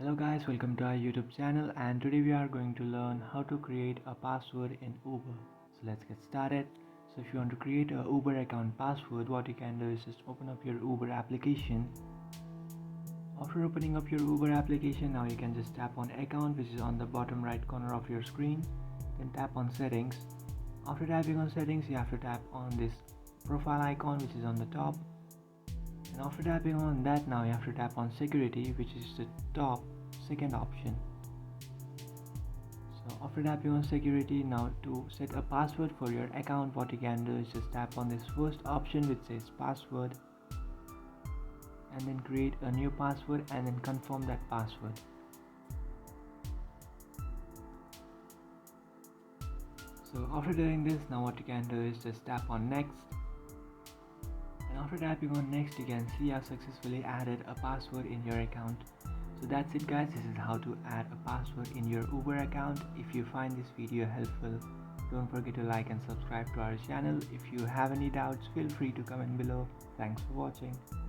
Hello guys, welcome to our YouTube channel, and today we are going to learn how to create a password in Uber. So let's get started. So if you want to create a Uber account password, what you can do is just open up your Uber application. After opening up your Uber application, now you can just tap on account, which is on the bottom right corner of your screen. Then tap on settings. After tapping on settings, you have to tap on this profile icon, which is on the top. And after tapping on that, now you have to tap on security, which is the top second option. So after tapping on security, now to set a password for your account, what you can do is just tap on this first option which says password, and then create a new password and then confirm that password. So after doing this, now what you can do is just tap on next. And after tapping on next, you can see I've successfully added a password in your account. So that's it guys, this is how to add a password in your Uber account. If you find this video helpful, don't forget to like and subscribe to our channel. If you have any doubts, feel free to comment below. Thanks for watching.